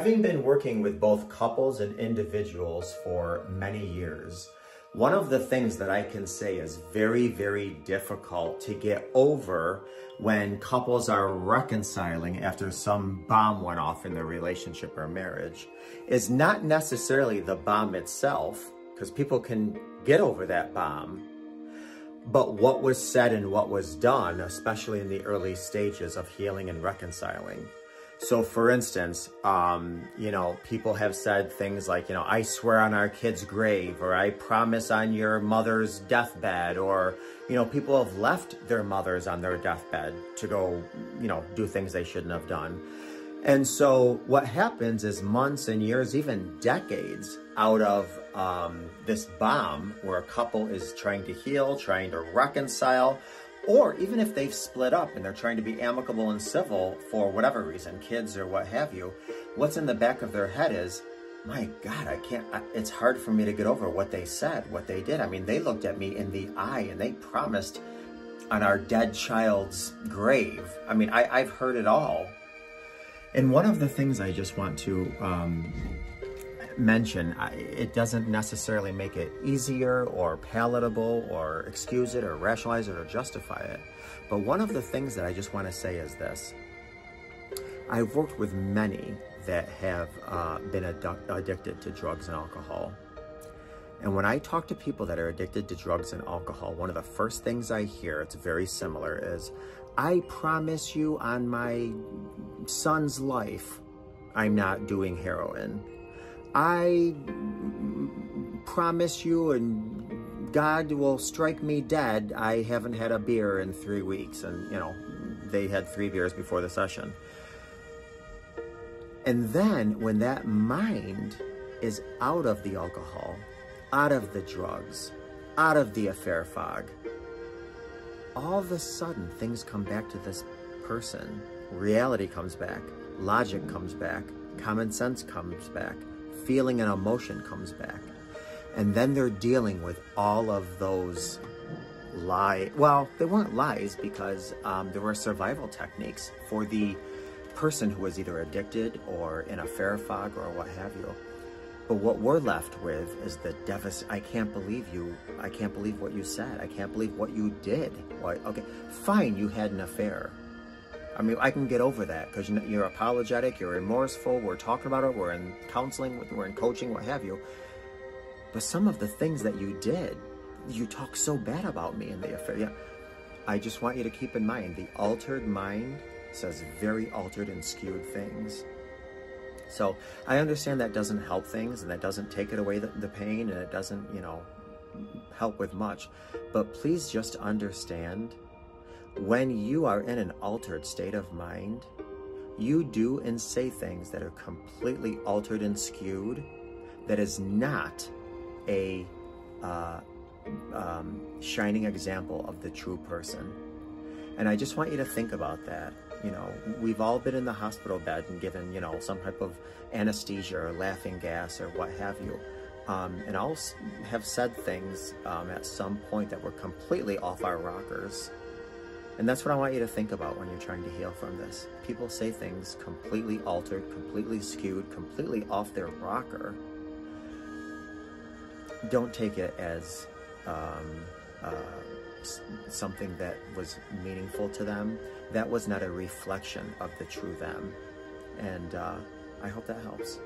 Having been working with both couples and individuals for many years, one of the things that I can say is very, very difficult to get over when couples are reconciling after some bomb went off in their relationship or marriage is not necessarily the bomb itself, because people can get over that bomb, but what was said and what was done, especially in the early stages of healing and reconciling. So for instance, people have said things like, I swear on our kid's grave, or I promise on your mother's deathbed, or, people have left their mothers on their deathbed to go, do things they shouldn't have done. And so what happens is months and years, even decades out of this bomb where a couple is trying to heal, trying to reconcile, or even if they've split up and they're trying to be amicable and civil for whatever reason, kids or what have you, what's in the back of their head is, my God, it's hard for me to get over what they said, what they did. I mean, they looked at me in the eye and they promised on our dead child's grave. I mean, I've heard it all. And one of the things I just want to mention, it doesn't necessarily make it easier or palatable or excuse it or rationalize it or justify it. But one of the things that I just want to say is this. I've worked with many that have been addicted to drugs and alcohol. And when I talk to people that are addicted to drugs and alcohol, one of the first things I hear, it's very similar, is, I promise you on my son's life, I'm not doing heroin. I promise you, and God will strike me dead, I haven't had a beer in 3 weeks. And, they had 3 beers before the session. And then when that mind is out of the alcohol, out of the drugs, out of the affair fog, all of a sudden things come back to this person. Reality comes back, logic comes back, common sense comes back, feeling and emotion comes back. And then they're dealing with all of those lies. Well, they weren't lies, because there were survival techniques for the person who was either addicted or in affair fog or what have you. But what we're left with is the deficit. I can't believe you. I can't believe what you said. I can't believe what you did. Why? Okay, fine, you had an affair. I mean, I can get over that because you're apologetic, you're remorseful, we're talking about it, we're in counseling, we're in coaching, what have you. But some of the things that you did, you talk so bad about me in the affair. Yeah, I just want you to keep in mind, the altered mind says very altered and skewed things. So I understand that doesn't help things, and that doesn't take it away the pain, and it doesn't, help with much. But please just understand, when you are in an altered state of mind, you do and say things that are completely altered and skewed. That is not a shining example of the true person. And I just want you to think about that. We've all been in the hospital bed and given, some type of anesthesia or laughing gas or what have you. And I'll have said things at some point that were completely off our rockers. And that's what I want you to think about when you're trying to heal from this. People say things completely altered, completely skewed, completely off their rocker. Don't take it as something that was meaningful to them. That was not a reflection of the true them. And I hope that helps.